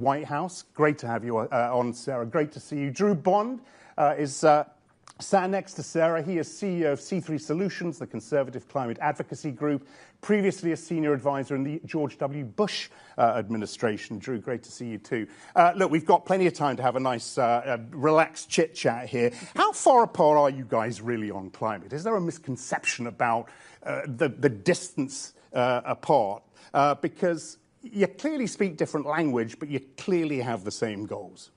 White House. Great to have you on, Sarah. Great to see you. Drew Bond is sat next to Sarah. He is CEO of C3 Solutions, the conservative climate advocacy group, previously a senior advisor in the George W. Bush administration. Drew, great to see you too. Look, we've got plenty of time to have a nice, relaxed chit-chat here. How far apart are you guys really on climate? Is there a misconception about the distance apart? Because you clearly speak different language, but you clearly have the same goals.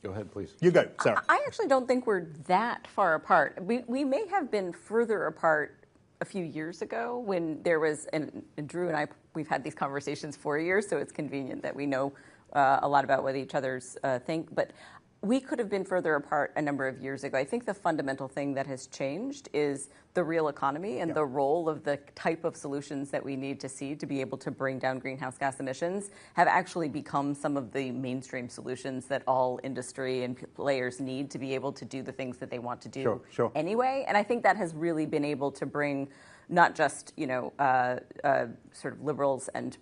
Go ahead, please. You go, Sarah. I actually don't think we're that far apart. We may have been further apart a few years ago when there was, and Drew and I, we've had these conversations for years, so it's convenient that we know a lot about what each other's think. But we could have been further apart a number of years ago. I think the fundamental thing that has changed is the real economy and the role of the type of solutions that we need to see to be able to bring down greenhouse gas emissions have actually become some of the mainstream solutions that all industry and players need to be able to do the things that they want to do anyway. And I think that has really been able to bring not just, you know, sort of liberals and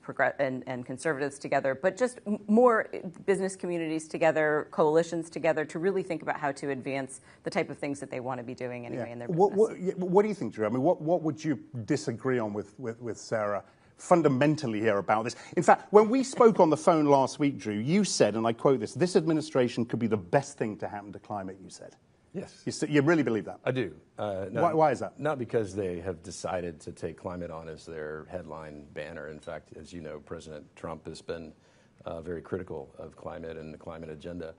conservatives together, but just more business communities together, coalitions together to really think about how to advance the type of things that they want to be doing anyway in their business. What do you think, Drew? I mean, what would you disagree on with Sarah fundamentally here about this? In fact, when we spoke on the phone last week, Drew, you said, and I quote this administration could be the best thing to happen to climate, you said. Yes. You really believe that? I do. Why is that? Not because they have decided to take climate on as their headline banner. In fact, as you know, President Trump has been very critical of climate and the climate agenda.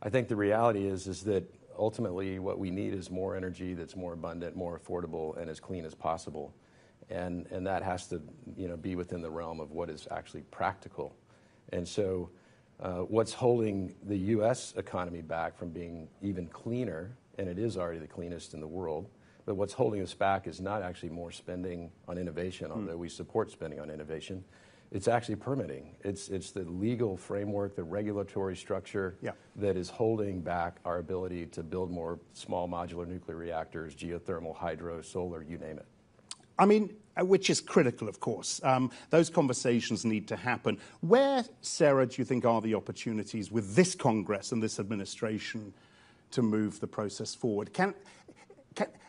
I think the reality is that ultimately what we need is more energy that's more abundant, more affordable, and as clean as possible. And that has to, you know, be within the realm of what is actually practical. And so what's holding the U.S. economy back from being even cleaner, and it is already the cleanest in the world, but what's holding us back is not actually more spending on innovation, although we support spending on innovation. It's actually permitting. It's the legal framework, the regulatory structure that is holding back our ability to build more small modular nuclear reactors, geothermal, hydro, solar, you name it. I mean, which is critical, of course. Those conversations need to happen. Where, Sarah, do you think are the opportunities with this Congress and this administration to move the process forward?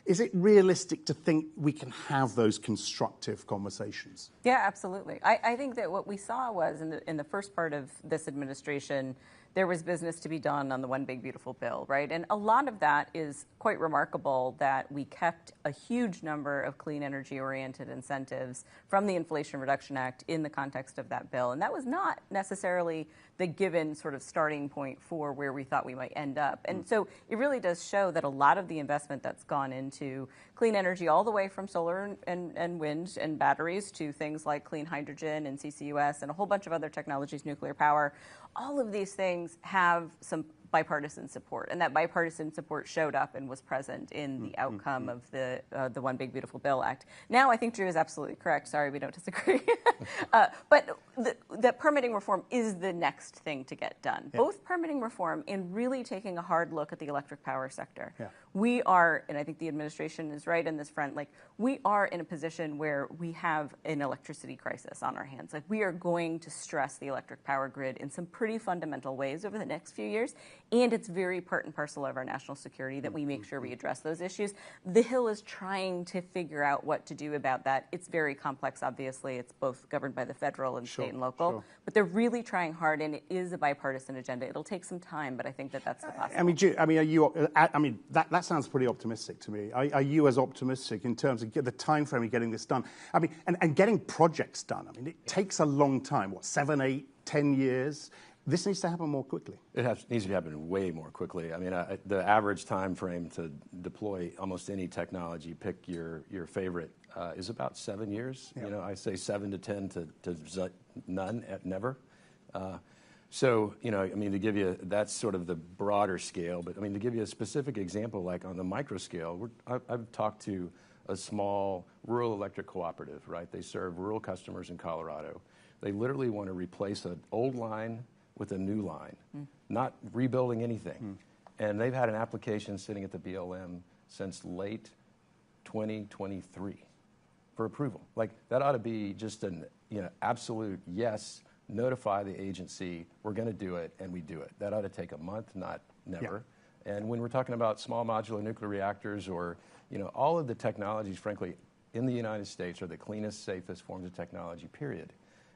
Is it realistic to think we can have those constructive conversations? Yeah, absolutely. I think that what we saw was in the first part of this administration, there was business to be done on the One Big Beautiful Bill, right? And a lot of that is quite remarkable that we kept a huge number of clean energy-oriented incentives from the Inflation Reduction Act in the context of that bill. And that was not necessarily the given sort of starting point for where we thought we might end up. And so it really does show that a lot of the investment that's gone into clean energy, all the way from solar and wind and batteries to things like clean hydrogen and CCUS and a whole bunch of other technologies, nuclear power, all of these things have some bipartisan support, and that bipartisan support showed up and was present in the outcome of the One Big Beautiful Bill Act. Now, I think Drew is absolutely correct. Sorry, we don't disagree. But the permitting reform is the next thing to get done. Both permitting reform and really taking a hard look at the electric power sector. We are, and I think the administration is right in this front, like we are in a position where we have an electricity crisis on our hands. Like we are going to stress the electric power grid in some pretty fundamental ways over the next few years. And it's very part and parcel of our national security that we make sure we address those issues. The Hill is trying to figure out what to do about that. It's very complex, obviously. It's both governed by the federal and state and local. But they're really trying hard, and it is a bipartisan agenda. It'll take some time, but I think that that's the possibility. That sounds pretty optimistic to me. Are you as optimistic in terms of the time frame of getting this done? I mean, and getting projects done. I mean, it takes a long time. What, 7, 8, 10 years? This needs to happen more quickly. It needs to happen way more quickly. I mean, the average time frame to deploy almost any technology, pick your favorite, is about 7 years. You know, I say 7 to 10 to none, never. So, you know, I mean, to give you, that's sort of the broader scale. But I mean, to give you a specific example, like on the micro scale, I've talked to a small rural electric cooperative, right? They serve rural customers in Colorado. They literally want to replace an old line with a new line, not rebuilding anything. And they've had an application sitting at the BLM since late 2023 for approval. Like that ought to be just an absolute yes, notify the agency, we're going to do it, and we do it. That ought to take a month, not never. Yeah. And when we're talking about small modular nuclear reactors or, all of the technologies, frankly, in the United States are the cleanest, safest forms of technology, period.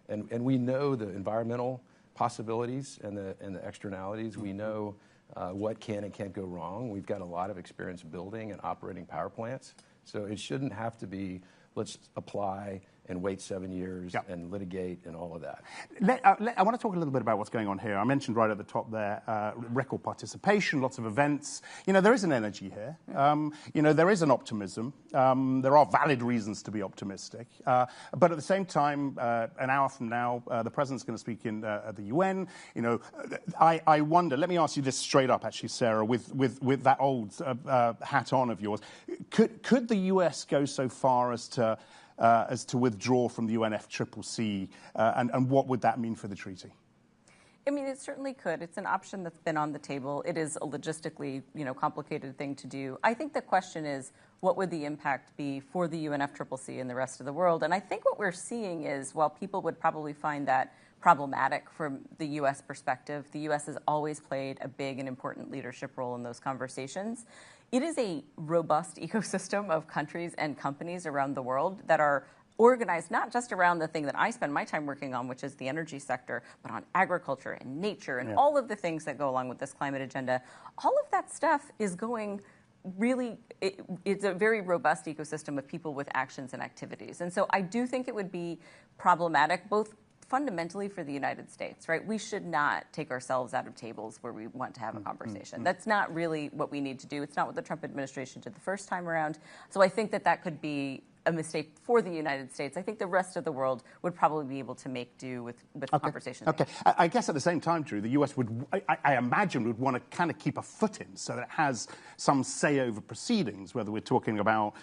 And we know the environmental possibilities and the externalities. We know what can and can't go wrong. We've got a lot of experience building and operating power plants. So it shouldn't have to be, let's apply and wait 7 years and litigate and all of that. I want to talk a little bit about what's going on here. I mentioned right at the top there, record participation, lots of events. There is an energy here. There is an optimism. There are valid reasons to be optimistic. But at the same time, an hour from now, the president's going to speak at the UN. I wonder, let me ask you this straight up, actually, Sarah, with that old hat on of yours. Could the US go so far as to withdraw from the UNFCCC, and what would that mean for the treaty? I mean, it certainly could. It's an option that's been on the table. It is a logistically, complicated thing to do. I think the question is, what would the impact be for the UNFCCC and the rest of the world? And I think what we're seeing is, while people would probably find that problematic from the U.S. perspective, the U.S. has always played a big and important leadership role in those conversations. It is a robust ecosystem of countries and companies around the world that are organized not just around the thing that I spend my time working on, which is the energy sector, but on agriculture and nature and all of the things that go along with this climate agenda. All of that stuff is going really, it's a very robust ecosystem of people with actions and activities. And so I do think it would be problematic, both fundamentally for the United States, right? We should not take ourselves out of tables where we want to have a conversation. That's not really what we need to do. It's not what the Trump administration did the first time around. So I think that could be a mistake for the United States. I think the rest of the world would probably be able to make do with conversations. Okay. I guess at the same time, Drew, the US would, I imagine, would want to kind of keep a foot in so that it has some say over proceedings, whether we're talking about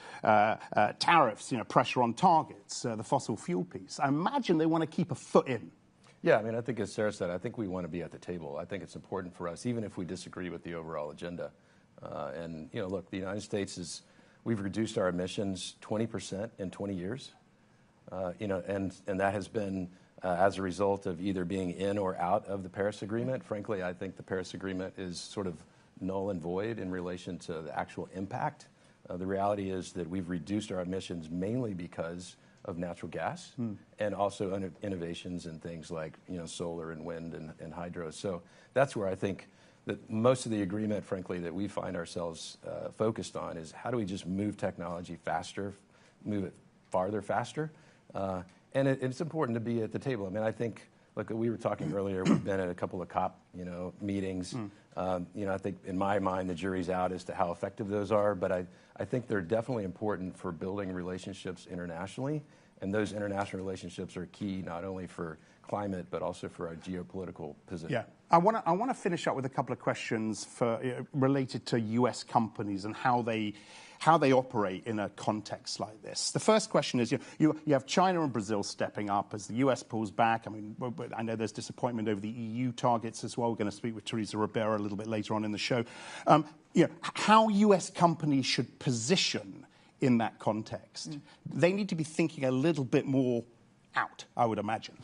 tariffs, pressure on targets, the fossil fuel piece. I imagine they want to keep a foot in. Yeah, I mean, I think as Sarah said, I think we want to be at the table. I think it's important for us, even if we disagree with the overall agenda. And, look, the United States we've reduced our emissions 20% in 20 years, and that has been as a result of either being in or out of the Paris Agreement. Frankly, I think the Paris Agreement is sort of null and void in relation to the actual impact. The reality is that we've reduced our emissions mainly because of natural gas and also innovations in things like solar and wind and hydro. So that's where I think that most of the agreement, frankly, that we find ourselves focused on is how do we just move technology faster, move it farther faster. And it's important to be at the table. I mean, I think, look, we were talking earlier, we've been at a couple of COP, meetings. I think in my mind, the jury's out as to how effective those are, but I think they're definitely important for building relationships internationally. And those international relationships are key not only for climate, but also for our geopolitical position. Yeah, I want to finish up with a couple of questions related to U.S. companies and how they operate in a context like this. The first question is, you have China and Brazil stepping up as the U.S. pulls back. I mean, I know there's disappointment over the EU targets as well. We're going to speak with Teresa Ribera a little bit later on in the show. How U.S. companies should position in that context. They need to be thinking a little bit more out, I would imagine.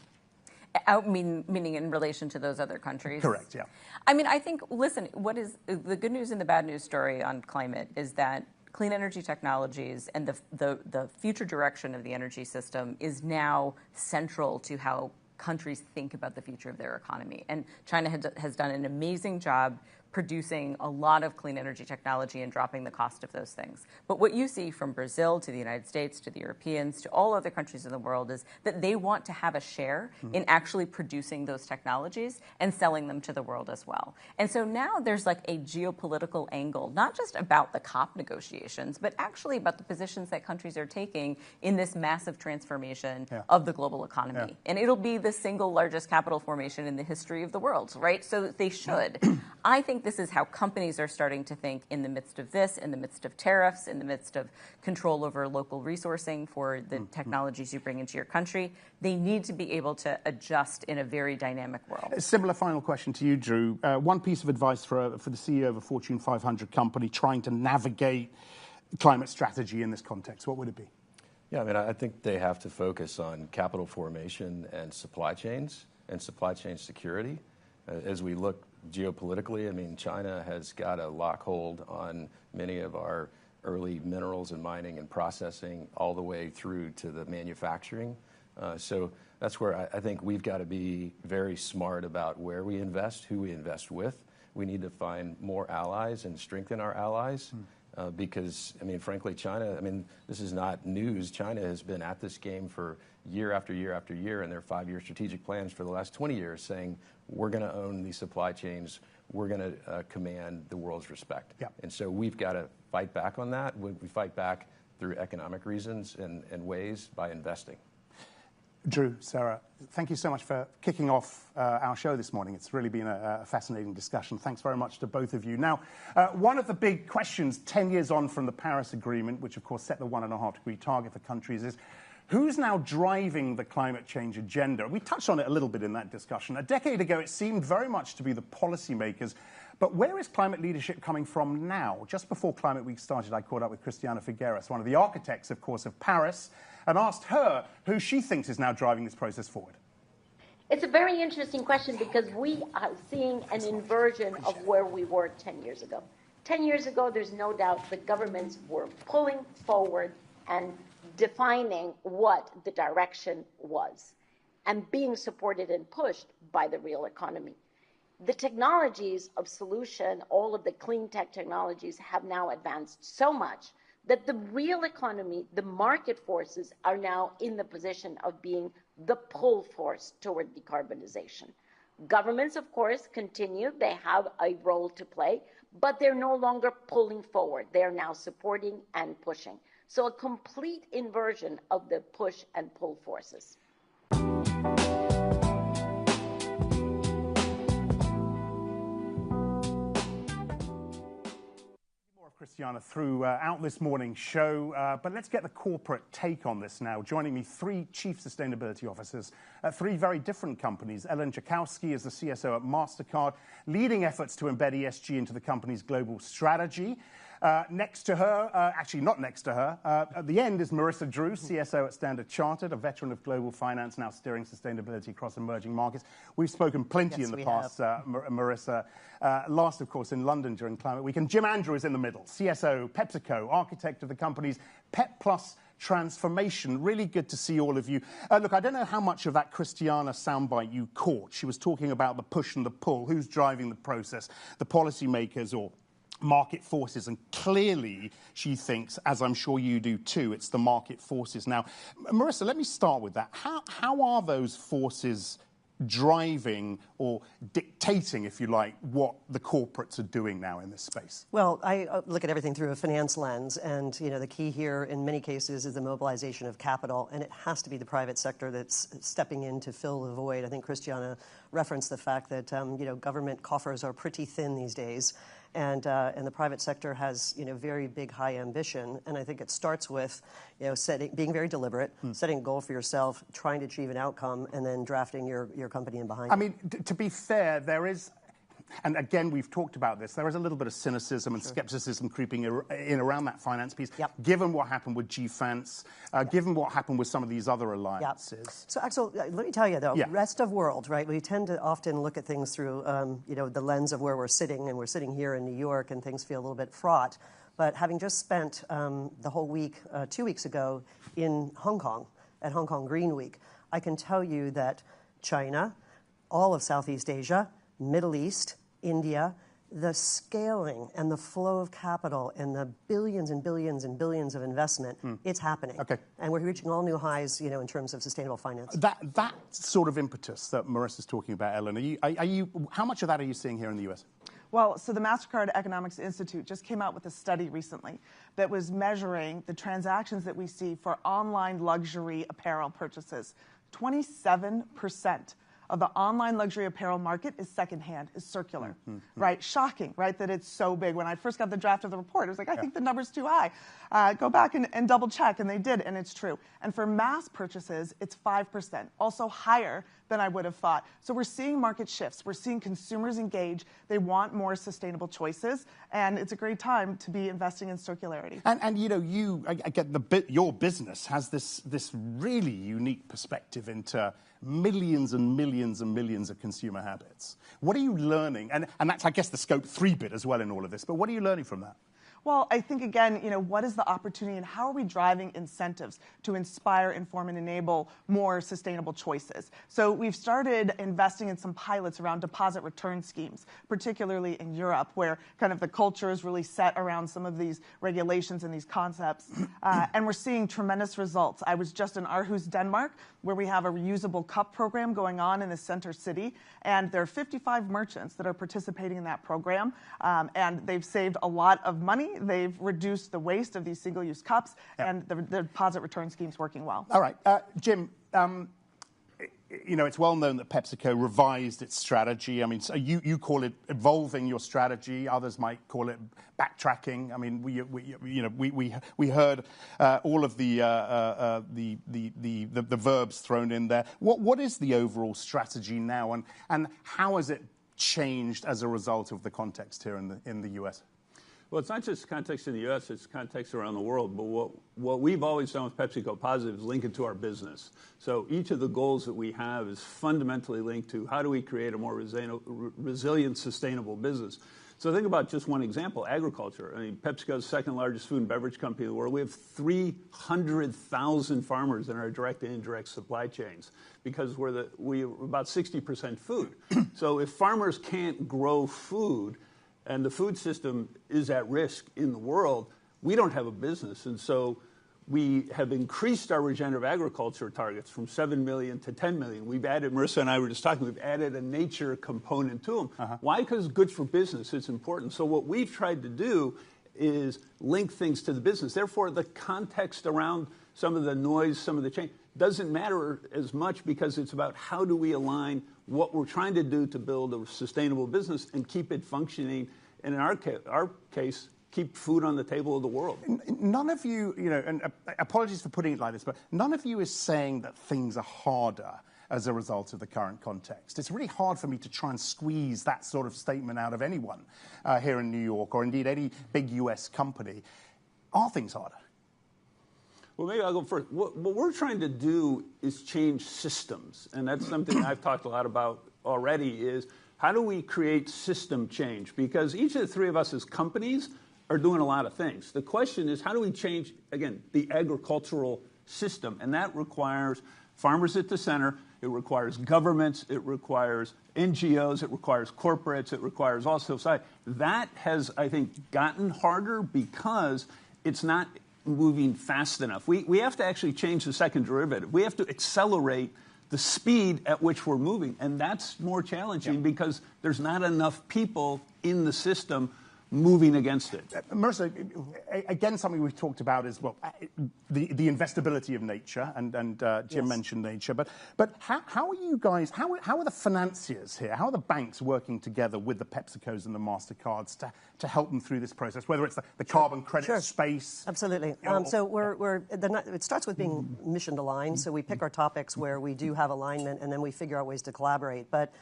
Out meaning in relation to those other countries? Correct, yeah. I mean, I think, listen, what is the good news and the bad news story on climate is that clean energy technologies and the future direction of the energy system is now central to how countries think about the future of their economy. And China has done an amazing job producing a lot of clean energy technology and dropping the cost of those things. But what you see from Brazil to the United States to the Europeans to all other countries in the world is that they want to have a share in actually producing those technologies and selling them to the world as well. And so now there's like a geopolitical angle, not just about the COP negotiations, but actually about the positions that countries are taking in this massive transformation of the global economy. Yeah. And it'll be the single largest capital formation in the history of the world, right? So they should. I think this is how companies are starting to think in the midst of this, in the midst of tariffs, in the midst of control over local resourcing for the technologies you bring into your country. They need to be able to adjust in a very dynamic world. A similar final question to you, Drew. One piece of advice for the CEO of a Fortune 500 company trying to navigate climate strategy in this context, what would it be? Yeah, I mean, I think they have to focus on capital formation and supply chains and supply chain security. As we look geopolitically, I mean, China has got a lockhold on many of our early minerals and mining and processing all the way through to the manufacturing. So that's where I think we've got to be very smart about where we invest, who we invest with. We need to find more allies and strengthen our allies because, I mean, frankly, China, I mean, this is not news. China has been at this game for year after year after year, and their 5-year strategic plans for the last 20 years saying, we're going to own these supply chains, we're going to command the world's respect. Yeah. And so we've got to fight back on that. We fight back through economic reasons and ways by investing. Drew, Sarah, thank you so much for kicking off our show this morning. It's really been a fascinating discussion. Thanks very much to both of you. Now, one of the big questions 10 years on from the Paris Agreement, which of course set the 1.5-degree target for countries, is who's now driving the climate change agenda? We touched on it a little bit in that discussion. A decade ago, it seemed very much to be the policymakers. But where is climate leadership coming from now? Just before Climate Week started, I caught up with Christiana Figueres, one of the architects, of course, of Paris, and asked her who she thinks is now driving this process forward. It's a very interesting question because we are seeing an inversion of where we were 10 years ago. 10 years ago, there's no doubt the governments were pulling forward and defining what the direction was and being supported and pushed by the real economy. The technologies of solution, all of the clean tech technologies have now advanced so much that the real economy, the market forces are now in the position of being the pull force toward decarbonization. Governments, of course, continue. They have a role to play, but they're no longer pulling forward. They're now supporting and pushing. So a complete inversion of the push and pull forces. Christiana throughout this morning's show, but let's get the corporate take on this now. Joining me, 3 chief sustainability officers at 3 very different companies. Ellen Jakowski is the CSO at MasterCard, leading efforts to embed ESG into the company's global strategy. Next to her, actually not next to her, at the end is Marissa Drew, CSO at Standard Chartered, a veteran of global finance, now steering sustainability across emerging markets. We've spoken plenty in the past, Marissa, last, of course, in London during Climate Week. And Jim Andrew is in the middle, CSO, PepsiCo, architect of the company's Pep Plus transformation. Really good to see all of you. Look, I don't know how much of that Christiana soundbite you caught. She was talking about the push and the pull, who's driving the process, the policymakers or market forces, and clearly she thinks, as I'm sure you do too, it's the market forces. Now, Marissa, let me start with that. How are those forces driving or dictating, if you like, what the corporates are doing now in this space? Well, I look at everything through a finance lens, and the key here in many cases is the mobilization of capital, and it has to be the private sector that's stepping in to fill the void. I think Christiana referenced the fact that government coffers are pretty thin these days. And the private sector has, very big, high ambition. And I think it starts with, being very deliberate, setting a goal for yourself, trying to achieve an outcome, and then drafting your company in behind it. I mean, to be fair, there is, and again, we've talked about this, there is a little bit of cynicism and skepticism creeping in around that finance piece, given what happened with GFANS, given what happened with some of these other alliances. So, Axel, let me tell you, though, rest of world, right? We tend to often look at things through, the lens of where we're sitting, and we're sitting here in New York, and things feel a little bit fraught. But having just spent the whole week, 2 weeks ago, in Hong Kong, at Hong Kong Green Week, I can tell you that China, all of Southeast Asia, Middle East, India, the scaling and the flow of capital and the billions and billions and billions of investment, it's happening. Okay. And we're reaching all new highs, in terms of sustainable finance. That sort of impetus that Marissa's talking about, Ellen, how much of that are you seeing here in the US? Well, so the MasterCard Economics Institute just came out with a study recently that was measuring the transactions that we see for online luxury apparel purchases. 27% of the online luxury apparel market is secondhand, is circular, right? Shocking, right, that it's so big. When I first got the draft of the report, it was like, I think the number's too high. Go back and double check, and they did, and it's true. And for mass purchases, it's 5%, also higher than I would have thought. So we're seeing market shifts. We're seeing consumers engage. They want more sustainable choices, and it's a great time to be investing in circularity. And you know, I get your business has this really unique perspective into millions and millions and millions of consumer habits. What are you learning? And that's, I guess, the scope 3 bit as well in all of this. But what are you learning from that? Well, I think, again, you know, what is the opportunity and how are we driving incentives to inspire, inform, and enable more sustainable choices? So we've started investing in some pilots around deposit return schemes, particularly in Europe, where kind of the culture is really set around some of these regulations and these concepts. And we're seeing tremendous results. I was just in Aarhus, Denmark, where we have a reusable cup program going on in the center city. And there are 55 merchants that are participating in that program. And they've saved a lot of money. They've reduced the waste of these single-use cups, and the deposit return scheme's working well. All right. Jim, you know, it's well known that PepsiCo revised its strategy. I mean, so you call it evolving your strategy. Others might call it backtracking. I mean, we heard all of the verbs thrown in there. What is the overall strategy now, and how has it changed as a result of the context here in the US? Well, it's not just context in the U.S., it's context around the world. But what we've always done with PepsiCo Positive is link it to our business. So each of the goals that we have is fundamentally linked to how do we create a more resilient, sustainable business. So think about just one example, agriculture. I mean, PepsiCo's second largest food and beverage company in the world. We have 300,000 farmers in our direct and indirect supply chains because we're about 60% food. So if farmers can't grow food, and the food system is at risk in the world, we don't have a business. And so we have increased our regenerative agriculture targets from 7 million to 10 million. We've added, Marissa and I were just talking, we've added a nature component to them. Why? Because it's good for business. It's important. So what we've tried to do is link things to the business. Therefore, the context around some of the noise, some of the change, doesn't matter as much because it's about how do we align what we're trying to do to build a sustainable business and keep it functioning, and in our case, keep food on the table of the world. None of you, you know, and apologies for putting it like this, but none of you is saying that things are harder as a result of the current context. It's really hard for me to try and squeeze that sort of statement out of anyone here in New York or indeed any big US company. Are things harder? Well, maybe I'll go first. What we're trying to do is change systems, and that's something I've talked a lot about already, is how do we create system change? Because each of the three of us as companies are doing a lot of things. The question is, how do we change, again, the agricultural system? And that requires farmers at the center. It requires governments. It requires NGOs. It requires corporates. It requires all society. That has, I think, gotten harder because it's not moving fast enough. We have to actually change the second derivative. We have to accelerate the speed at which we're moving. And that's more challenging because there's not enough people in the system moving against it. Marissa, again, something we've talked about is, well, the investability of nature, and Jim mentioned nature, but how are you guys, how are the financiers here, how are the banks working together with the PepsiCos and the MasterCards to help them through this process, whether it's the carbon credit space? Absolutely. So it starts with being mission aligned, so we pick our topics where we do have alignment, and then we figure out ways to collaborate. But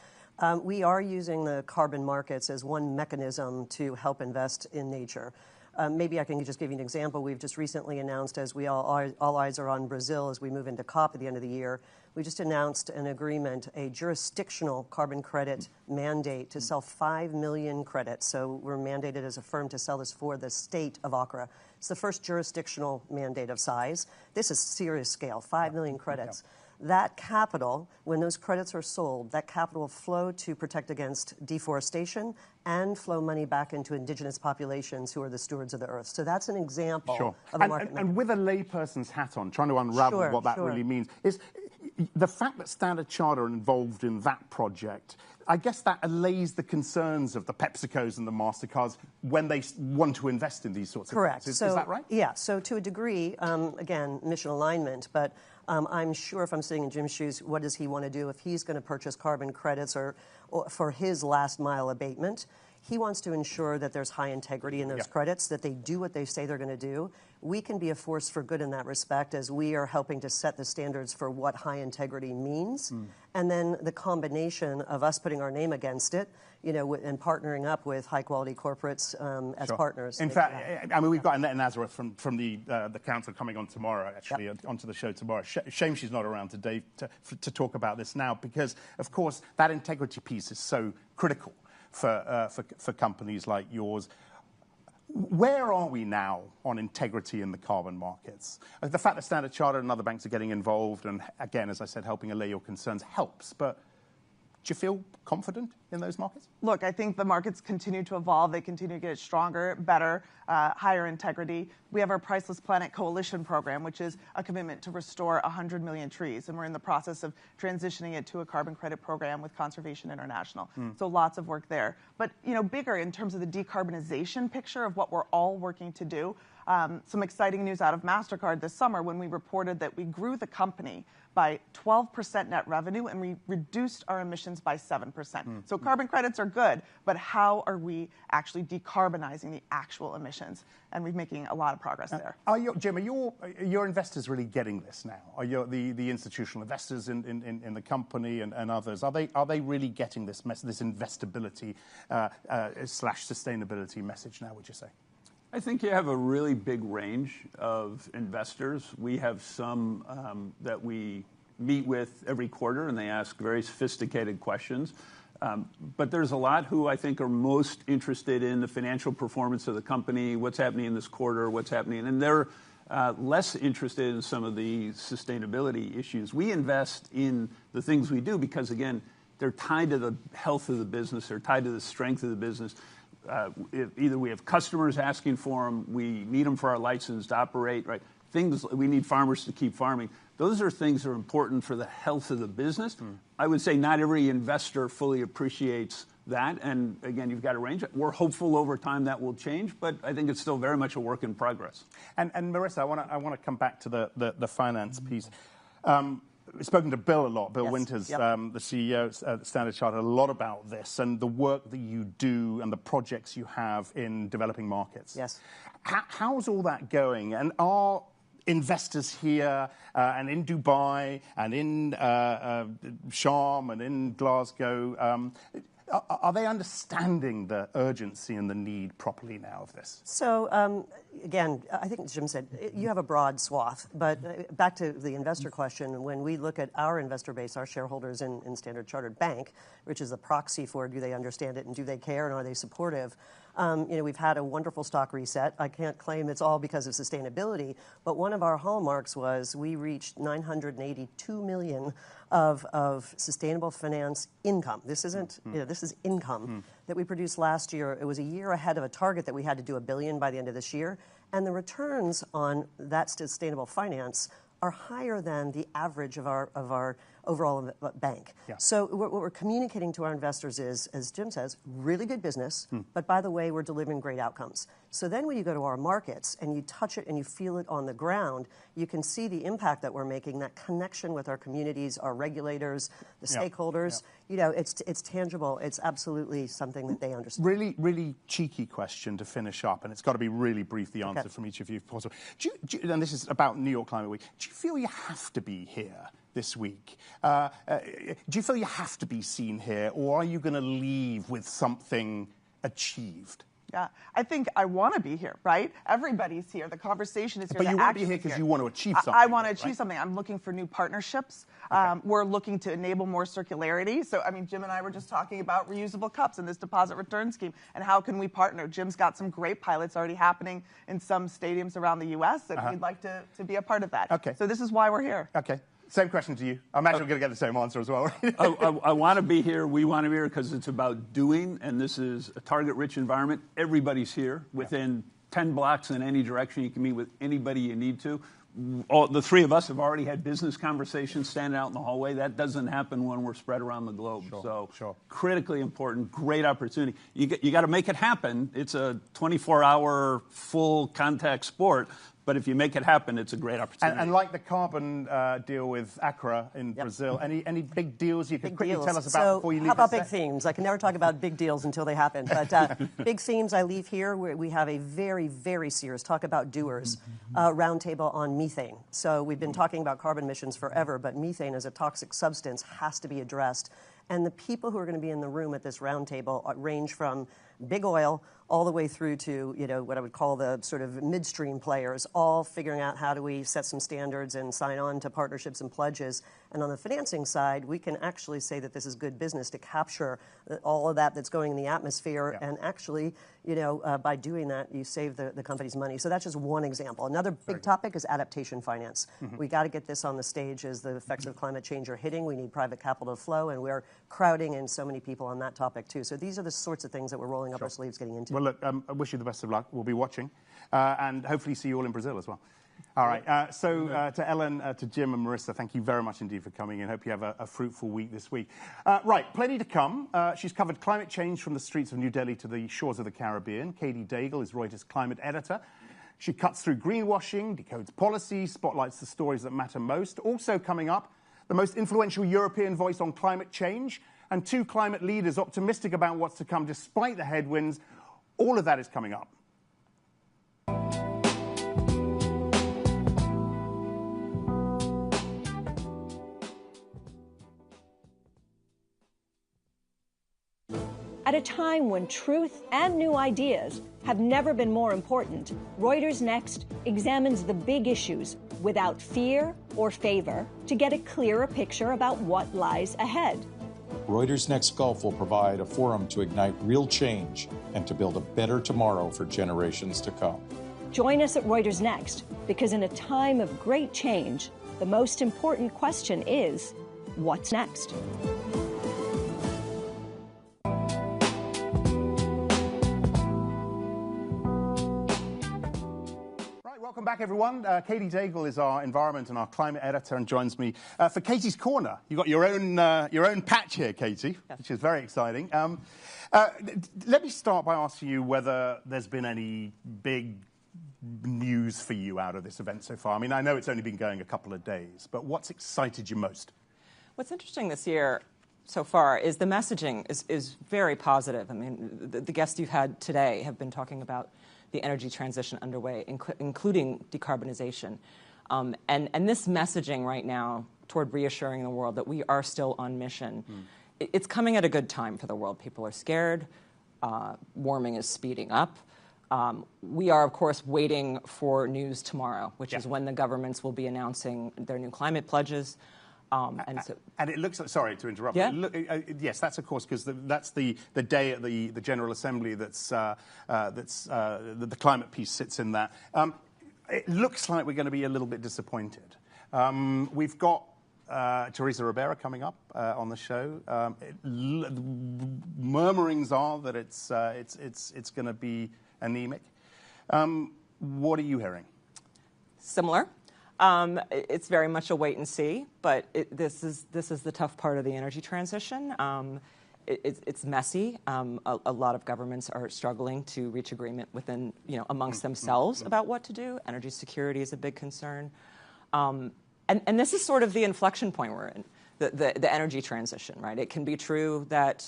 we are using the carbon markets as one mechanism to help invest in nature. Maybe I can just give you an example. We've just recently announced, as we all eyes are on Brazil as we move into COP at the end of the year, we just announced an agreement, a jurisdictional carbon credit mandate to sell 5 million credits. So we're mandated as a firm to sell this for the state of Accra. It's the first jurisdictional mandate of size. This is serious scale, 5 million credits. That capital, when those credits are sold, that capital will flow to protect against deforestation and flow money back into indigenous populations who are the stewards of the earth. So that's an example of a market. And with a layperson's hat on, trying to unravel what that really means, is the fact that Standard Chartered are involved in that project, I guess that allays the concerns of the PepsiCos and the MasterCards when they want to invest in these sorts of things. Is that right? Yeah. So to a degree, again, mission alignment, but I'm sure if I'm sitting in Jim's shoes, what does he want to do if he's going to purchase carbon credits or for his last mile abatement? He wants to ensure that there's high integrity in those credits, that they do what they say they're going to do. We can be a force for good in that respect, as we are helping to set the standards for what high integrity means. And then the combination of us putting our name against it, you know, and partnering up with high-quality corporates as partners. In fact, I mean, we've got Annette Nazareth from the council coming on tomorrow, actually, onto the show tomorrow. Shame she's not around today to talk about this now, because, of course, that integrity piece is so critical for companies like yours. Where are we now on integrity in the carbon markets? The fact that Standard Chartered and other banks are getting involved and, again, as I said, helping allay your concerns helps, but do you feel confident in those markets? Look, I think the markets continue to evolve. They continue to get stronger, better, higher integrity. We have our Priceless Planet Coalition program, which is a commitment to restore 100 million trees. And we're in the process of transitioning it to a carbon credit program with Conservation International. So lots of work there. But, you know, bigger in terms of the decarbonization picture of what we're all working to do. Some exciting news out of MasterCard this summer when we reported that we grew the company by 12% net revenue and we reduced our emissions by 7%. So carbon credits are good, but how are we actually decarbonizing the actual emissions? And we're making a lot of progress there. Jim, are your investors really getting this now? Are the institutional investors in the company and others, are they really getting this investability slash sustainability message now, would you say? I think you have a really big range of investors. We have some that we meet with every quarter, and they ask very sophisticated questions. But there's a lot who I think are most interested in the financial performance of the company, what's happening in this quarter, what's happening, and they're less interested in some of the sustainability issues. We invest in the things we do because, again, they're tied to the health of the business, they're tied to the strength of the business. Either we have customers asking for them, we need them for our license to operate, right? Things we need farmers to keep farming. Those are things that are important for the health of the business. I would say not every investor fully appreciates that, and again, you've got to range it. We're hopeful over time that will change, but I think it's still very much a work in progress. And Marissa, I want to come back to the finance piece. We've spoken to Bill a lot, Bill Winters, the CEO at Standard Chartered, a lot about this and the work that you do and the projects you have in developing markets. Yes. How's all that going? And are investors here and in Dubai and in Sharm and in Glasgow, are they understanding the urgency and the need properly now of this? So, again, I think Jim said, you have a broad swath. But back to the investor question, when we look at our investor base, our shareholders in Standard Chartered Bank, which is a proxy for do they understand it and do they care and are they supportive, we've had a wonderful stock reset. I can't claim it's all because of sustainability, but one of our hallmarks was we reached $982 million of sustainable finance income. This isn't, this is income that we produced last year. It was a year ahead of a target that we had to do $1 billion by the end of this year. And the returns on that sustainable finance are higher than the average of our overall bank. Yeah. So what we're communicating to our investors is, as Jim says, really good business, but by the way, we're delivering great outcomes. So then when you go to our markets and you touch it and you feel it on the ground, you can see the impact that we're making, that connection with our communities, our regulators, the stakeholders. You know, it's tangible. It's absolutely something that they understand. Really, really cheeky question to finish up, and it's got to be really brief, the answer from each of you if possible. And this is about New York Climate Week. Do you feel you have to be here this week? Do you feel you have to be seen here, or are you going to leave with something achieved? Yeah, I think I want to be here, right? Everybody's here. The conversation is here. But you want to be here because you want to achieve something. I want to achieve something. I'm looking for new partnerships. We're looking to enable more circularity. So, I mean, Jim and I were just talking about reusable cups and this deposit return scheme. And how can we partner? Jim's got some great pilots already happening in some stadiums around the U.S. and we'd like to be a part of that. Okay. So this is why we're here. Okay. Same question to you. I imagine we're going to get the same answer as well. I want to be here. We want to be here because it's about doing, and this is a target-rich environment. Everybody's here within 10 blocks in any direction. You can meet with anybody you need to. The three of us have already had business conversations standing out in the hallway. That doesn't happen when we're spread around the globe. Critically important, great opportunity. You got to make it happen. It's a 24-hour full contact sport. But if you make it happen, it's a great opportunity. And like the carbon deal with Accra in Brazil, any big deals you could quickly tell us about before you leave? How about big themes? I can never talk about big deals until they happen. But big themes I leave here, we have a very, very serious, talk about doers, roundtable on methane. So we've been talking about carbon emissions forever, but methane as a toxic substance has to be addressed. And the people who are going to be in the room at this roundtable range from big oil all the way through to, what I would call the sort of midstream players, all figuring out how do we set some standards and sign on to partnerships and pledges. And on the financing side, we can actually say that this is good business to capture all of that that's going in the atmosphere. And actually, by doing that, you save the company's money. So that's just one example. Another big topic is adaptation finance. We got to get this on the stage as the effects of climate change are hitting. We need private capital to flow, and we're crowding in so many people on that topic, too. So these are the sorts of things that we're rolling up our sleeves getting into. Well, look, I wish you the best of luck. We'll be watching, and hopefully see you all in Brazil as well. All right, so to Ellen, to Jim and Marissa, thank you very much indeed for coming in. Hope you have a fruitful week this week. Right, plenty to come. She's covered climate change from the streets of New Delhi to the shores of the Caribbean. Katy Daigle is Reuters climate editor. She cuts through greenwashing, decodes policy, spotlights the stories that matter most. Also coming up, the most influential European voice on climate change, and 2 climate leaders optimistic about what's to come despite the headwinds. All of that is coming up. At a time when truth and new ideas have never been more important, Reuters Next examines the big issues without fear or favor to get a clearer picture about what lies ahead. Reuters Next Gulf will provide a forum to ignite real change and to build a better tomorrow for generations to come. Join us at Reuters Next, because in a time of great change, the most important question is, what's next? Welcome back, everyone. Katy Daigle is our environment and our climate editor and joins me for Katy's Corner. You've got your own patch here, Katy, which is very exciting. Let me start by asking you whether there's been any big news for you out of this event so far. I mean, I know it's only been going a couple of days, but what's excited you most? What's interesting this year so far is the messaging is very positive. I mean, the guests you've had today have been talking about the energy transition underway, including decarbonization. And this messaging right now toward reassuring the world that we are still on mission, it's coming at a good time for the world. People are scared. Warming is speeding up. We are, of course, waiting for news tomorrow, which is when the governments will be announcing their new climate pledges. And it looks like, sorry to interrupt. Yeah. Yes, that's of course because that's the day at the General Assembly the climate piece sits in that. It looks like we're going to be a little bit disappointed. We've got Teresa Ribera coming up on the show. Murmurings are that it's going to be anemic. What are you hearing? Similar. It's very much a wait and see, but this is the tough part of the energy transition. It's messy. A lot of governments are struggling to reach agreement within, amongst themselves about what to do. Energy security is a big concern, and this is sort of the inflection point we're in, the energy transition. Right? It can be true that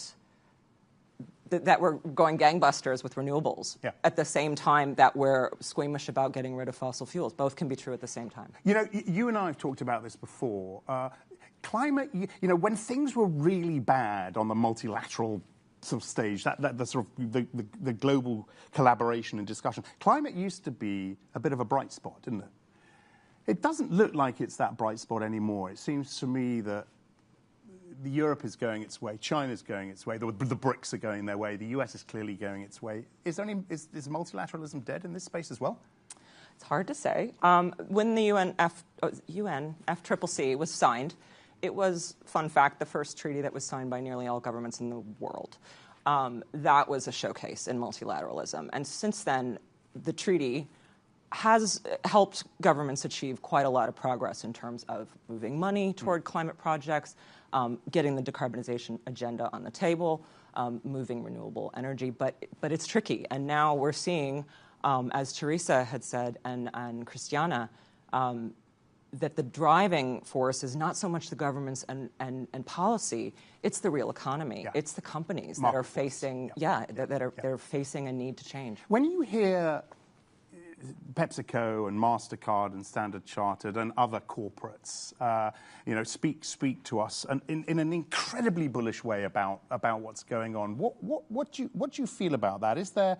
we're going gangbusters with renewables at the same time that we're squeamish about getting rid of fossil fuels. Both can be true at the same time. You and I have talked about this before. Climate, when things were really bad on the multilateral sort of stage, the sort of the global collaboration and discussion, climate used to be a bit of a bright spot, didn't it? It doesn't look like it's that bright spot anymore. It seems to me that Europe is going its way, China's going its way, the BRICS are going their way, the US is clearly going its way. Is multilateralism dead in this space as well? It's hard to say. When the UNFCCC was signed, it was, fun fact, the first treaty that was signed by nearly all governments in the world. That was a showcase in multilateralism. And since then, the treaty has helped governments achieve quite a lot of progress in terms of moving money toward climate projects, getting the decarbonization agenda on the table, moving renewable energy. But it's tricky. And now we're seeing As Teresa had said, and Christiana, that the driving force is not so much the governments and policy, it's the real economy. Yeah. It's the companies that are facing, they're facing a need to change. When you hear PepsiCo and MasterCard and Standard Chartered and other corporates, speak to us and in an incredibly bullish way about what's going on, what do you feel about that? Is there,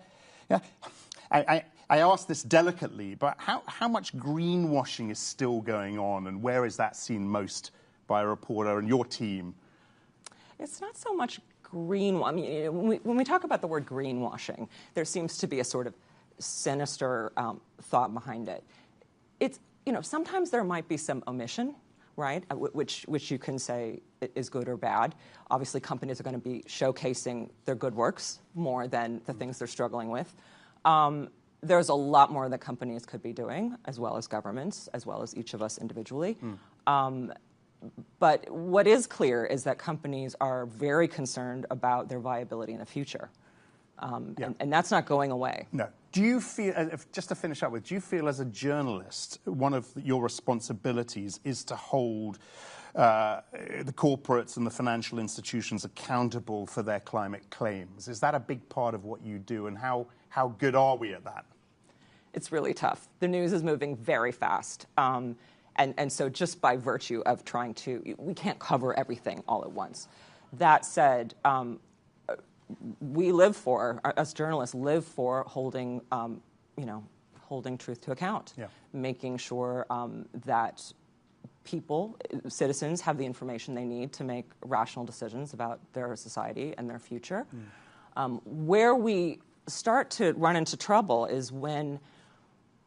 I ask this delicately, but how much greenwashing is still going on, and where is that seen most by a reporter and your team? It's not so much greenwashing. I mean, when we talk about the word greenwashing, there seems to be a sort of sinister thought behind it. It's, sometimes there might be some omission, right, which you can say is good or bad. Obviously, companies are going to be showcasing their good works more than the things they're struggling with. There's a lot more that companies could be doing, as well as governments, as well as each of us individually. But what is clear is that companies are very concerned about their viability in the future. And that's not going away. No. Do you feel, just to finish up with, do you feel as a journalist, one of your responsibilities is to hold the corporates and the financial institutions accountable for their climate claims? Is that a big part of what you do, and how good are we at that? It's really tough. The news is moving very fast. And so just by virtue of trying to, we can't cover everything all at once. That said, we live for, us journalists live for holding, holding truth to account, making sure that people, citizens, have the information they need to make rational decisions about their society and their future. Where we start to run into trouble is when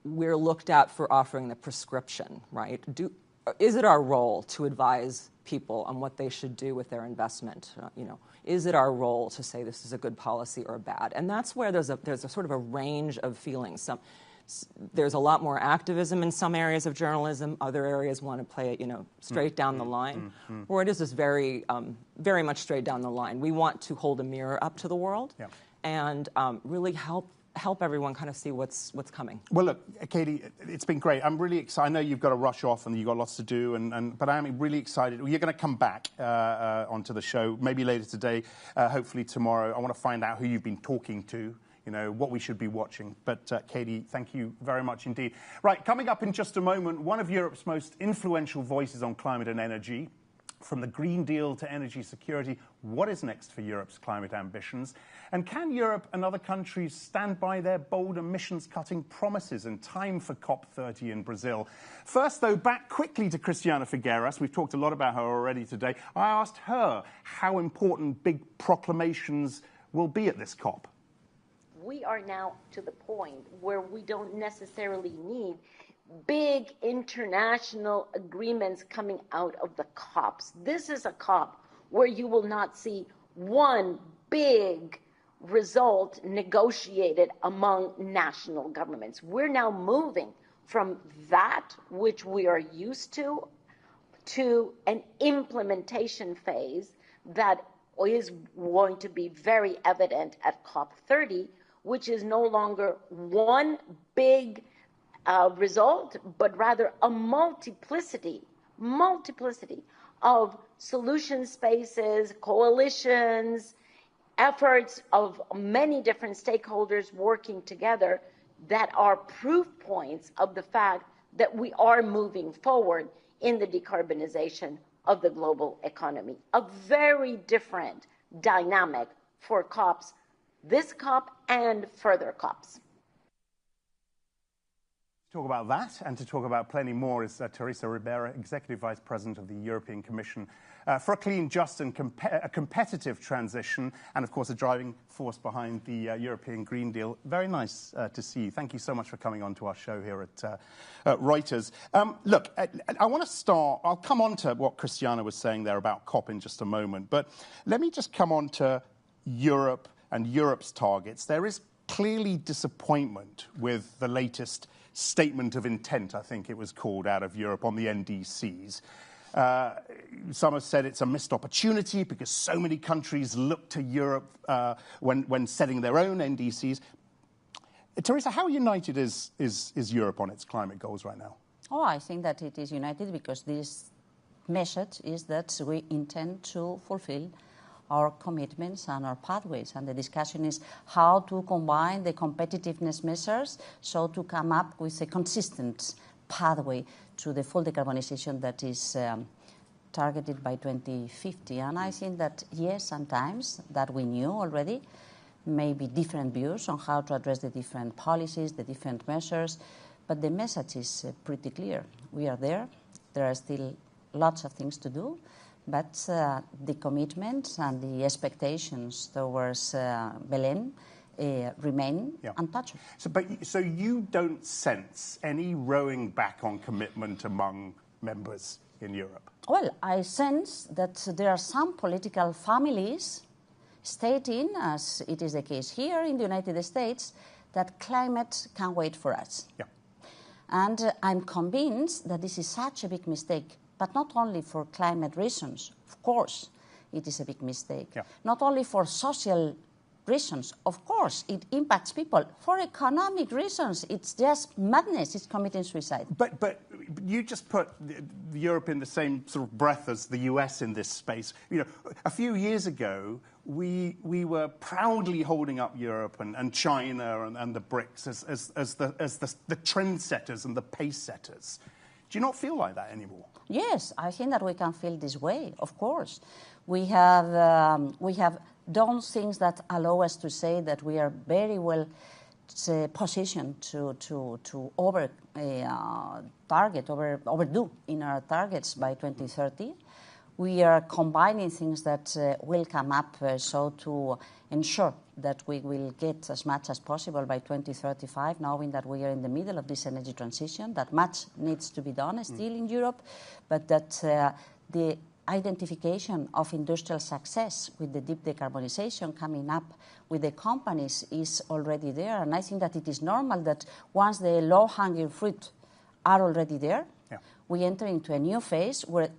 we're looked at for offering the prescription, right? Is it our role to advise people on what they should do with their investment? Is it our role to say this is a good policy or a bad? And that's where there's a sort of a range of feelings. There's a lot more activism in some areas of journalism. Other areas want to play it, straight down the line. Or it is just very, very much straight down the line. We want to hold a mirror up to the world and really help everyone kind of see what's coming. Well, look, Katy, it's been great. I'm really excited. I know you've got to rush off and you've got lots to do, but I'm really excited. You're going to come back onto the show, maybe later today, hopefully tomorrow. I want to find out who you've been talking to, what we should be watching. But, Katy, thank you very much indeed. Right, coming up in just a moment, one of Europe's most influential voices on climate and energy. From the Green Deal to energy security, what is next for Europe's climate ambitions? And can Europe and other countries stand by their bold emissions-cutting promises in time for COP30 in Brazil? First, though, back quickly to Christiana Figueras. We've talked a lot about her already today. I asked her how important big proclamations will be at this COP. We are now to the point where we don't necessarily need big international agreements coming out of the COPs. This is a COP where you will not see one big result negotiated among national governments. We're now moving from that, which we are used to an implementation phase that is going to be very evident at COP30, which is no longer one big result, but rather a multiplicity of solution spaces, coalitions, efforts of many different stakeholders working together that are proof points of the fact that we are moving forward in the decarbonization of the global economy. A very different dynamic for COPs, this COP and further COPs. To talk about that and to talk about plenty more is Teresa Ribera, Executive Vice President of the European Commission for a clean, just and competitive transition, and of course a driving force behind the European Green Deal. Very nice to see you. Thank you so much for coming on to our show here at Reuters. Look, I want to start, I'll come on to what Christiana was saying there about COP in just a moment, but let me just come on to Europe and Europe's targets. There is clearly disappointment with the latest statement of intent, I think it was called, out of Europe on the NDCs. Some have said it's a missed opportunity because so many countries look to Europe when setting their own NDCs. Teresa, how united is Europe on its climate goals right now? Oh, I think that it is united because this message is that we intend to fulfill our commitments and our pathways. And the discussion is how to combine the competitiveness measures so to come up with a consistent pathway to the full decarbonization that is targeted by 2050. And I think that, yes, sometimes that we knew already, maybe different views on how to address the different policies, the different measures, but the message is pretty clear. We are there. There are still lots of things to do, but the commitments and the expectations towards Belém remain untouchable. So you don't sense any rowing back on commitment among members in Europe? Well, I sense that there are some political families stating, as it is the case here in the United States, that climate can wait for us. Yeah. And I'm convinced that this is such a big mistake, but not only for climate reasons. Of course, it is a big mistake. Yeah. Not only for social reasons. Of course, it impacts people. For economic reasons, it's just madness. It's committing suicide. But you just put Europe in the same sort of breath as the US in this space. You know, a few years ago, we were proudly holding up Europe and China and the BRICS as the trendsetters and the pace setters. Do you not feel like that anymore? Yes, I think that we can feel this way. Of course, we have done things that allow us to say that we are very well positioned to overdo in our targets by 2030. We are combining things that will come up so to ensure that we will get as much as possible by 2035, knowing that we are in the middle of this energy transition, that much needs to be done still in Europe, but that the identification of industrial success with the deep decarbonization coming up with the companies is already there. And I think that it is normal that once the low-hanging fruit are already there, we enter into a new phase where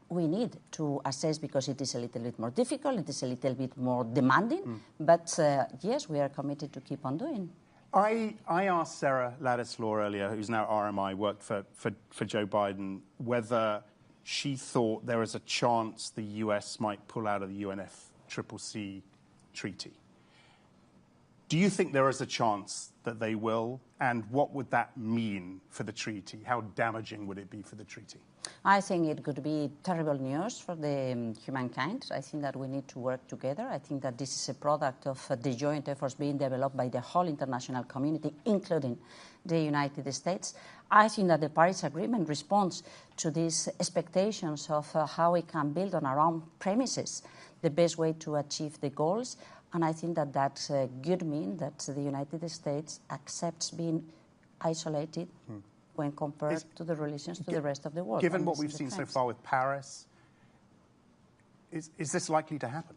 we need to assess, because it is a little bit more difficult, it is a little bit more demanding, but yes, we are committed to keep on doing. I asked Sarah Ladislaw earlier, who's now RMI, worked for Joe Biden, whether she thought there was a chance the US might pull out of the UNFCCC treaty. Do you think there is a chance that they will? And what would that mean for the treaty? How damaging would it be for the treaty? I think it could be terrible news for the humankind. I think that we need to work together. I think that this is a product of the joint efforts being developed by the whole international community, including the United States. I think that the Paris Agreement responds to these expectations of how we can build on our own premises the best way to achieve the goals. And I think that that could mean that the United States accepts being isolated when compared to the relations to the rest of the world. Given what we've seen so far with Paris, is this likely to happen?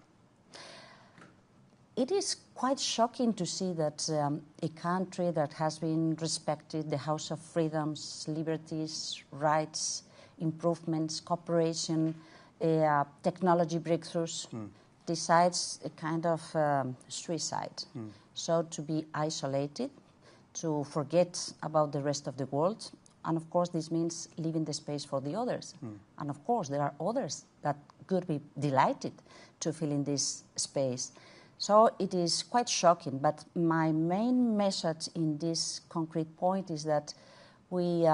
It is quite shocking to see that a country that has been respected, the House of Freedoms, liberties, rights, improvements, cooperation, technology breakthroughs, decides a kind of suicide. So to be isolated, to forget about the rest of the world, and of course this means leaving the space for the others. And of course there are others that could be delighted to fill in this space. So it is quite shocking, but my main message in this concrete point is that we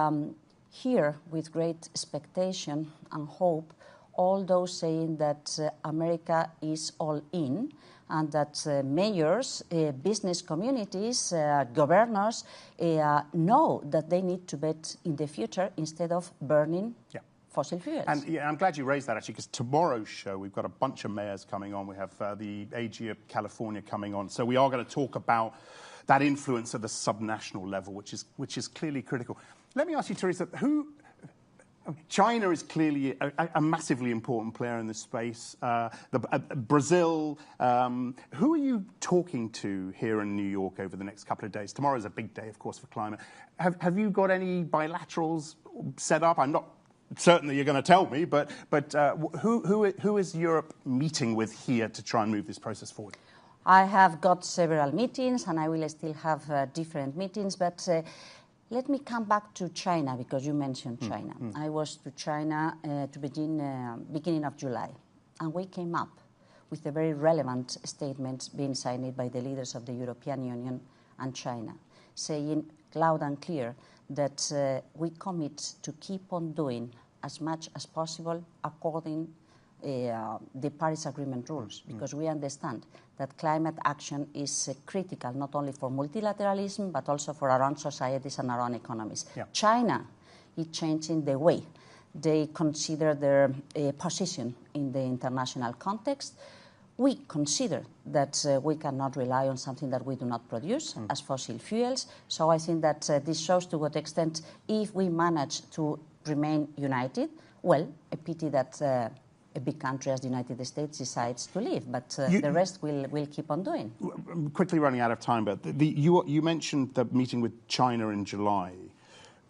hear with great expectation and hope all those saying that America is all in, and that mayors, business communities, governors know that they need to bet in the future instead of burning fossil fuels. And I'm glad you raised that, actually, because tomorrow's show, we've got a bunch of mayors coming on. We have the AG of California coming on. So we are going to talk about that influence at the subnational level, which is clearly critical. Let me ask you, Teresa, China is clearly a massively important player in this space. Brazil. Who are you talking to here in New York over the next couple of days? Tomorrow is a big day, of course, for climate. Have you got any bilaterals set up? I'm not certain that you're going to tell me, but who is Europe meeting with here to try and move this process forward? I have got several meetings, and I will still have different meetings, but let me come back to China, because you mentioned China. I was to China to beginning of July, and we came up with a very relevant statement being signed by the leaders of the European Union and China, saying loud and clear that we commit to keep on doing as much as possible according the Paris Agreement rules, because we understand that climate action is critical not only for multilateralism but also for our own societies and our own economies. Yeah. China is changing the way they consider their position in the international context. We consider that we cannot rely on something that we do not produce as fossil fuels. So I think that this shows to what extent, if we manage to remain united, well, a pity that a big country as the United States decides to leave, but the rest will keep on doing. Quickly running out of time, but you mentioned the meeting with China in July.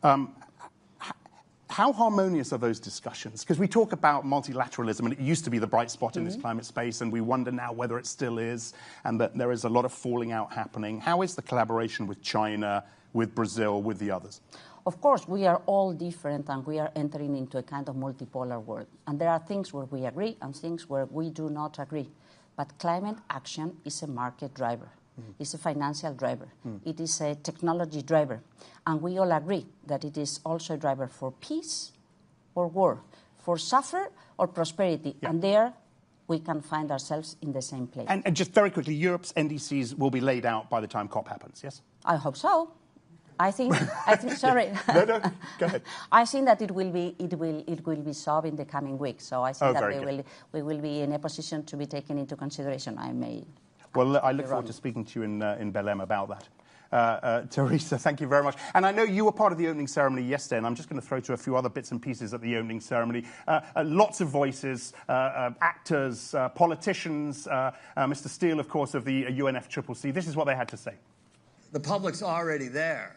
How harmonious are those discussions? Because we talk about multilateralism, and it used to be the bright spot in this climate space, and we wonder now whether it still is, and that there is a lot of falling out happening. How is the collaboration with China, with Brazil, with the others? Of course, we are all different, and we are entering into a kind of multipolar world. And there are things where we agree and things where we do not agree. But climate action is a market driver. It's a financial driver. It is a technology driver. And we all agree that it is also a driver for peace or war, for suffer or prosperity. Yeah. And there we can find ourselves in the same place. And just very quickly, Europe's NDCs will be laid out by the time COP happens, yes? I hope so. I think. Sorry. No, go ahead. I think that it will be solved in the coming weeks. So I think that we will be in a position to be taken into consideration. Well, I look forward to speaking to you in Belém about that. Teresa, thank you very much. And I know you were part of the opening ceremony yesterday, and I'm just going to throw to a few other bits and pieces at the opening ceremony. Lots of voices, actors, politicians, Mr. Steele, of course, of the UNFCCC. This is what they had to say. The public's already there.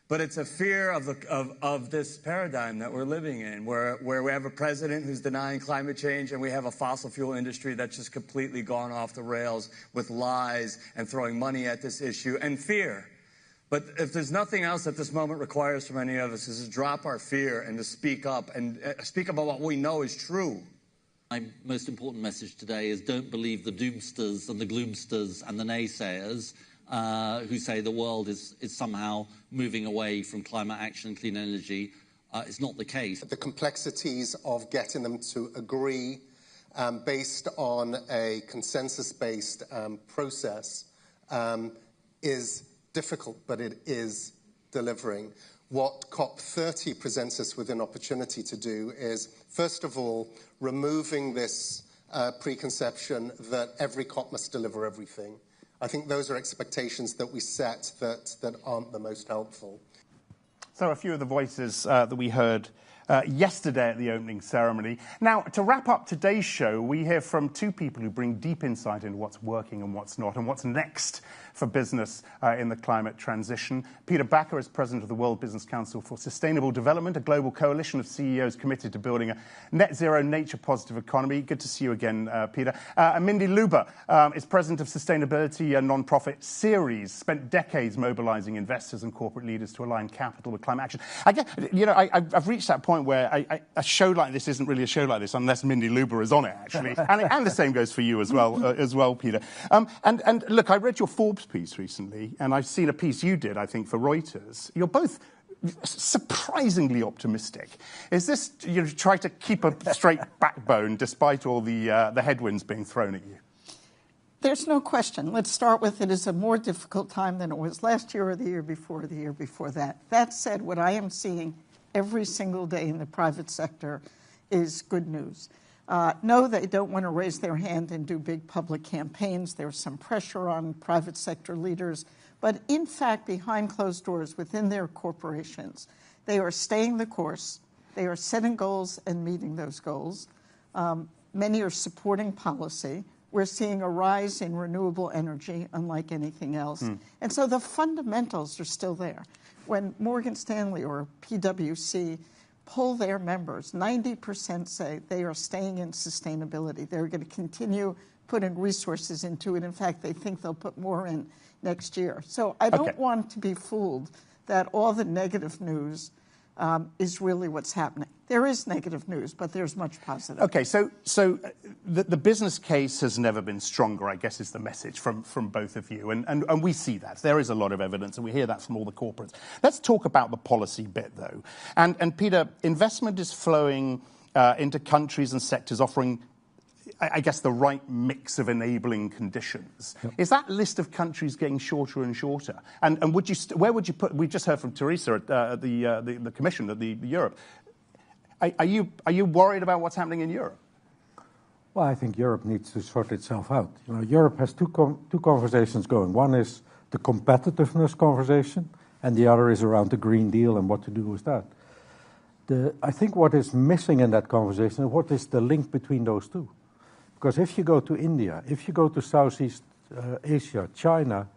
But it's a fear of this paradigm that we're living in, where we have a president who's denying climate change, and we have a fossil fuel industry that's just completely gone off the rails with lies and throwing money at this issue and fear. But if there's nothing else that this moment requires from any of us, is to drop our fear and to speak up and speak about what we know is true. My most important message today is don't believe the doomsters and the gloomsters and the naysayers who say the world is somehow moving away from climate action and clean energy. It's not the case. The complexities of getting them to agree based on a consensus-based process is difficult, but it is delivering. What COP30 presents us with an opportunity to do is, first of all, removing this preconception that every COP must deliver everything. I think those are expectations that we set that aren't the most helpful. So a few of the voices that we heard yesterday at the opening ceremony. Now, to wrap up today's show, we hear from two people who bring deep insight into what's working and what's not, and what's next for business in the climate transition. Peter Backer is president of the World Business Council for Sustainable Development, a global coalition of CEOs committed to building a net zero, nature-positive economy. Good to see you again, Peter. And Mindy Luber is president of sustainability non-profit Ceres, spent decades mobilizing investors and corporate leaders to align capital with climate action. I guess, I've reached that point where a show like this isn't really a show like this unless Mindy Luber is on it, actually. and the same goes for you as well, Peter. And look, I read your Forbes piece recently, and I've seen a piece you did, I think, for Reuters. You're both surprisingly optimistic. Is this try to keep a straight backbone despite all the headwinds being thrown at you? There's no question. Let's start with it is a more difficult time than it was last year or the year before that. That said, what I am seeing every single day in the private sector is good news. No, they don't want to raise their hand and do big public campaigns. There's some pressure on private sector leaders. But in fact, behind closed doors within their corporations, they are staying the course. They are setting goals and meeting those goals. Many are supporting policy. We're seeing a rise in renewable energy, unlike anything else. And so the fundamentals are still there. When Morgan Stanley or PwC poll their members, 90% say they are staying in sustainability. They're going to continue putting resources into it. In fact, they think they'll put more in next year. So I don't want to be fooled that all the negative news is really what's happening. There is negative news, but there's much positive. Okay, so the business case has never been stronger, I guess is the message from both of you. And we see that. There is a lot of evidence, and we hear that from all the corporates. Let's talk about the policy bit, though. And Peter, investment is flowing into countries and sectors offering, I guess, the right mix of enabling conditions. Yep. Is that list of countries getting shorter and shorter? And would you where would you put? We just heard from Teresa at the Commission at the Europe. Are you worried about what's happening in Europe? Well, I think Europe needs to sort itself out. You know, Europe has two conversations going. One is the competitiveness conversation, and the other is around the Green Deal and what to do with that. I think what is missing in that conversation is what is the link between those two. Because if you go to India, if you go to Southeast Asia, China,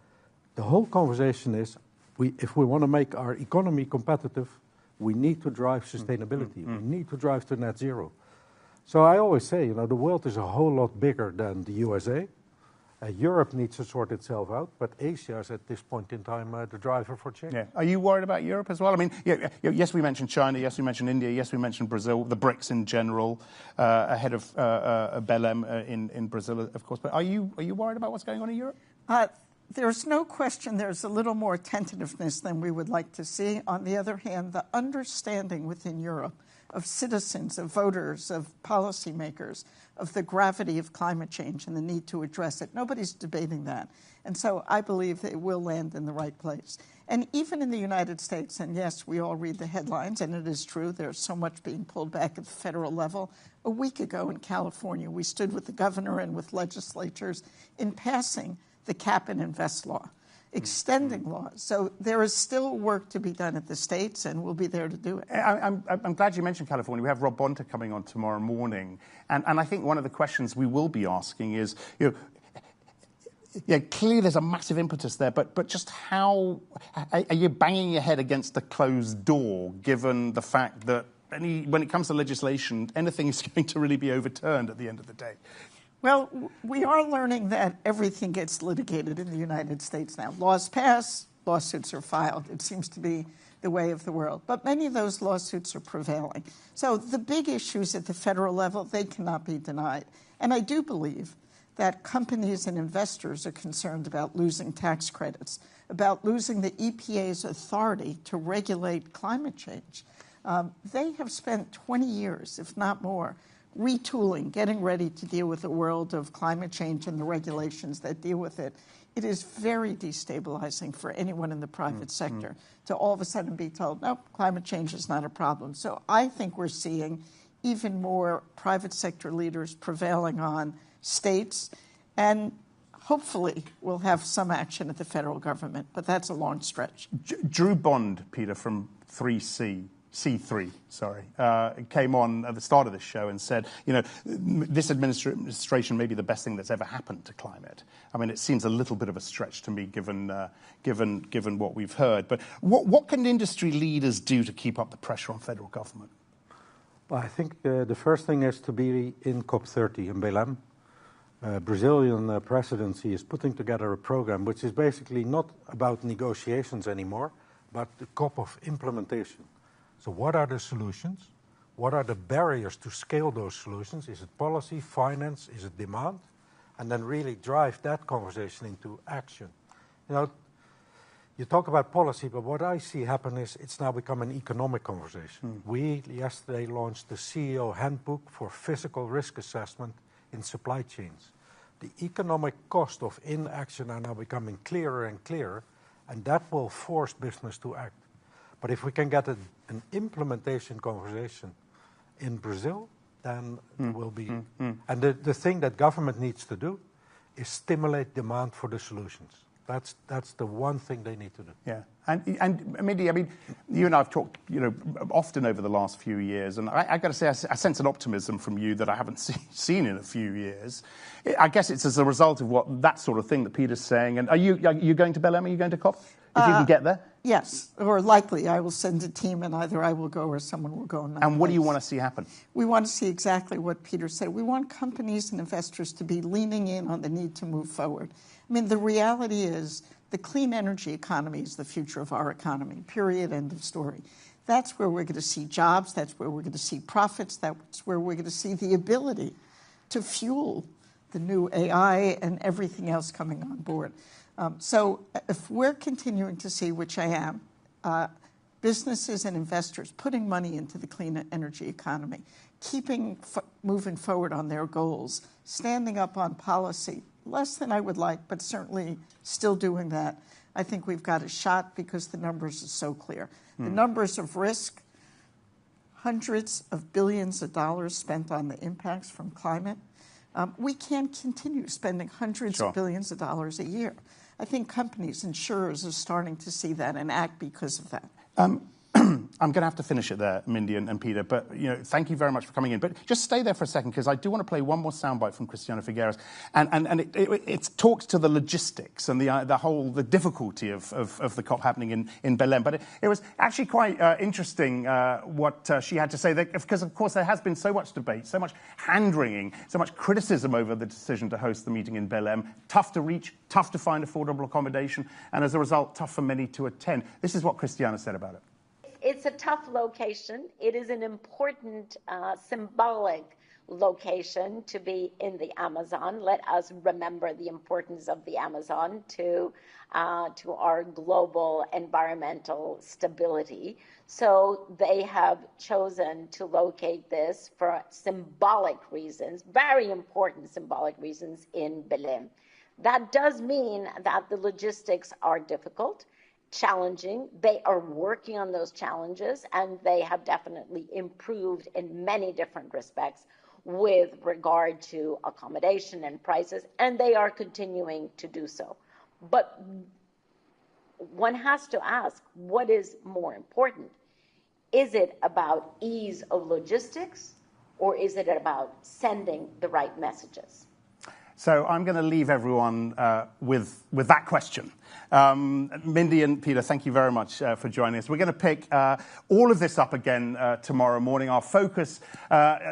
the whole conversation is if we want to make our economy competitive, we need to drive sustainability. We need to drive to net zero. So I always say, you know, the world is a whole lot bigger than the USA. Europe needs to sort itself out, but Asia is at this point in time the driver for change. Yeah. Are you worried about Europe as well? I mean, yes, we mentioned China, yes, we mentioned India, yes, we mentioned Brazil, the BRICS in general, ahead of Belém in Brazil, of course. But are you worried about what's going on in Europe? There's no question there's a little more tentativeness than we would like to see. On the other hand, the understanding within Europe of citizens, of voters, of policymakers, of the gravity of climate change and the need to address it. Nobody's debating that. And so I believe that it will land in the right place. And even in the United States, and yes, we all read the headlines, and it is true, there's so much being pulled back at the federal level. A week ago in California, we stood with the governor and with legislatures in passing the Cap and Invest law, extending laws. So there is still work to be done at the states, and we'll be there to do it. I'm glad you mentioned California. We have Rob Bonta coming on tomorrow morning. And I think one of the questions we will be asking is, clearly there's a massive impetus there, but just how are you banging your head against the closed door, given the fact that when it comes to legislation, anything is going to really be overturned at the end of the day? Well, we are learning that everything gets litigated in the United States now. Laws pass, lawsuits are filed. It seems to be the way of the world. But many of those lawsuits are prevailing. So the big issues at the federal level, they cannot be denied. And I do believe that companies and investors are concerned about losing tax credits, about losing the EPA's authority to regulate climate change. They have spent 20 years, if not more, retooling, getting ready to deal with the world of climate change and the regulations that deal with it. It is very destabilizing for anyone in the private sector to all of a sudden be told, no, climate change is not a problem. So I think we're seeing even more private sector leaders prevailing on states, and hopefully we'll have some action at the federal government, but that's a long stretch. Drew Bond, Peter, from C3, came on at the start of this show and said, this administration may be the best thing that's ever happened to climate. I mean, it seems a little bit of a stretch to me, given what we've heard. But what can industry leaders do to keep up the pressure on federal government? Well, I think the first thing is to be in COP30 in Belém. Brazilian presidency is putting together a program which is basically not about negotiations anymore, but the COP of implementation. So what are the solutions? What are the barriers to scale those solutions? Is it policy, finance, is it demand? And then really drive that conversation into action. You talk about policy, but what I see happen is it's now become an economic conversation. We yesterday launched the CEO Handbook for Physical Risk Assessment in Supply Chains. The economic cost of inaction are now becoming clearer and clearer, and that will force business to act. But if we can get an implementation conversation in Brazil, then it will be. And the thing that government needs to do is stimulate demand for the solutions. That's the one thing they need to do. Yeah, and Mindy, I mean, you and I have talked, often over the last few years, and I got to say, I sense an optimism from you that I haven't seen in a few years. I guess it's as a result of that sort of thing that Peter's saying. And are you going to Belém? Are you going to COP? If you can get there? Yes, or likely I will send a team and either I will go or someone will go. And what do you want to see happen? We want to see exactly what Peter said. We want companies and investors to be leaning in on the need to move forward. I mean, the reality is the clean energy economy is the future of our economy, period, end of story. That's where we're going to see jobs. That's where we're going to see profits. That's where we're going to see the ability to fuel the new AI and everything else coming on board. So if we're continuing to see, which I am, businesses and investors putting money into the clean energy economy, moving forward on their goals, standing up on policy, less than I would like, but certainly still doing that, I think we've got a shot because the numbers are so clear. The numbers of risk, hundreds of billions of dollars spent on the impacts from climate. We can't continue spending hundreds of billions of dollars a year. I think companies, insurers are starting to see that and act because of that. I'm going to have to finish it there, Mindy and Peter, but thank you very much for coming in. But just stay there for a second, because I do want to play one more soundbite from Christiana Figueres, and it talks to the logistics and the difficulty of the COP happening in Belém. But it was actually quite interesting what she had to say, because of course there has been so much debate, so much hand-wringing, so much criticism over the decision to host the meeting in Belém. Tough to reach, tough to find affordable accommodation, and as a result, tough for many to attend. This is what Christiana said about it. It's a tough location. It is an important symbolic location to be in the Amazon. Let us remember the importance of the Amazon to our global environmental stability. So they have chosen to locate this for symbolic reasons, very important symbolic reasons, in Belém. That does mean that the logistics are difficult, challenging. They are working on those challenges, and they have definitely improved in many different respects with regard to accommodation and prices, and they are continuing to do so. But one has to ask, what is more important? Is it about ease of logistics, or is it about sending the right messages? So I'm going to leave everyone with that question. Mindy and Peter, thank you very much for joining us. We're going to pick all of this up again tomorrow morning. Our focus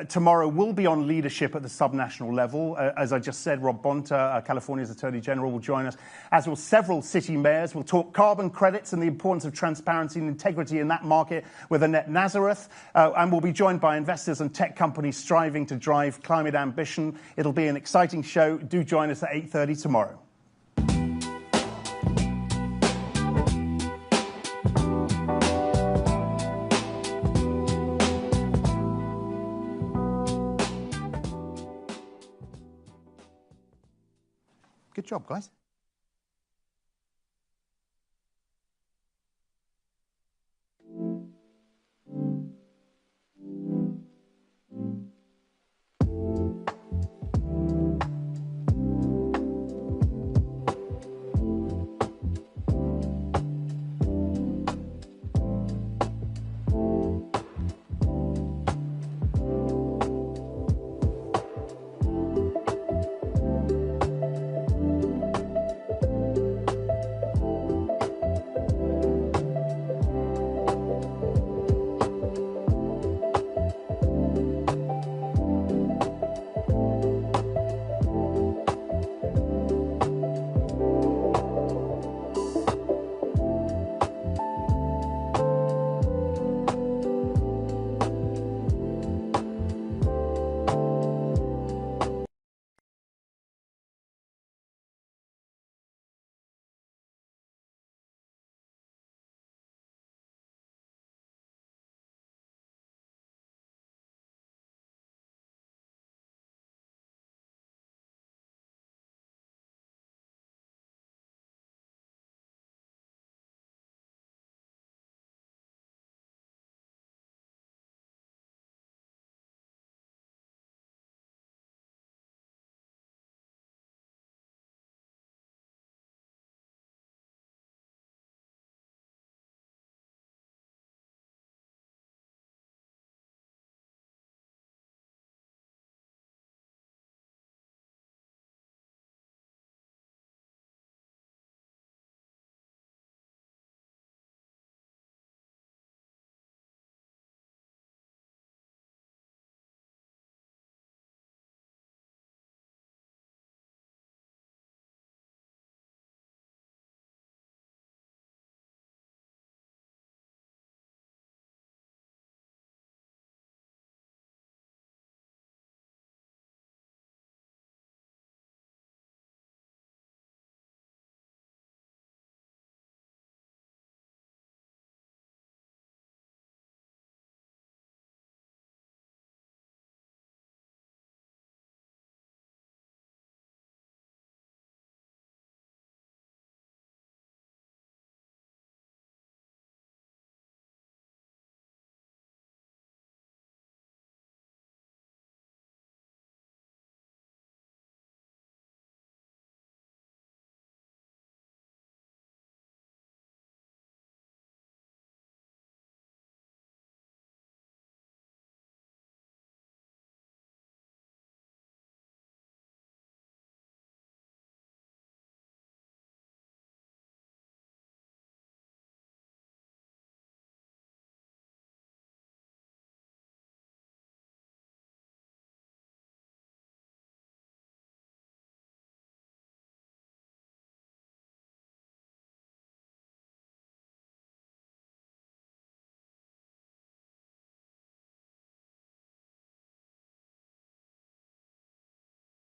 tomorrow will be on leadership at the subnational level. As I just said, Rob Bonta, California's Attorney General, will join us, as will several city mayors. We'll talk carbon credits and the importance of transparency and integrity in that market with Annette Nazareth. And we'll be joined by investors and tech companies striving to drive climate ambition. It'll be an exciting show. Do join us at 8:30 tomorrow. Good job, guys.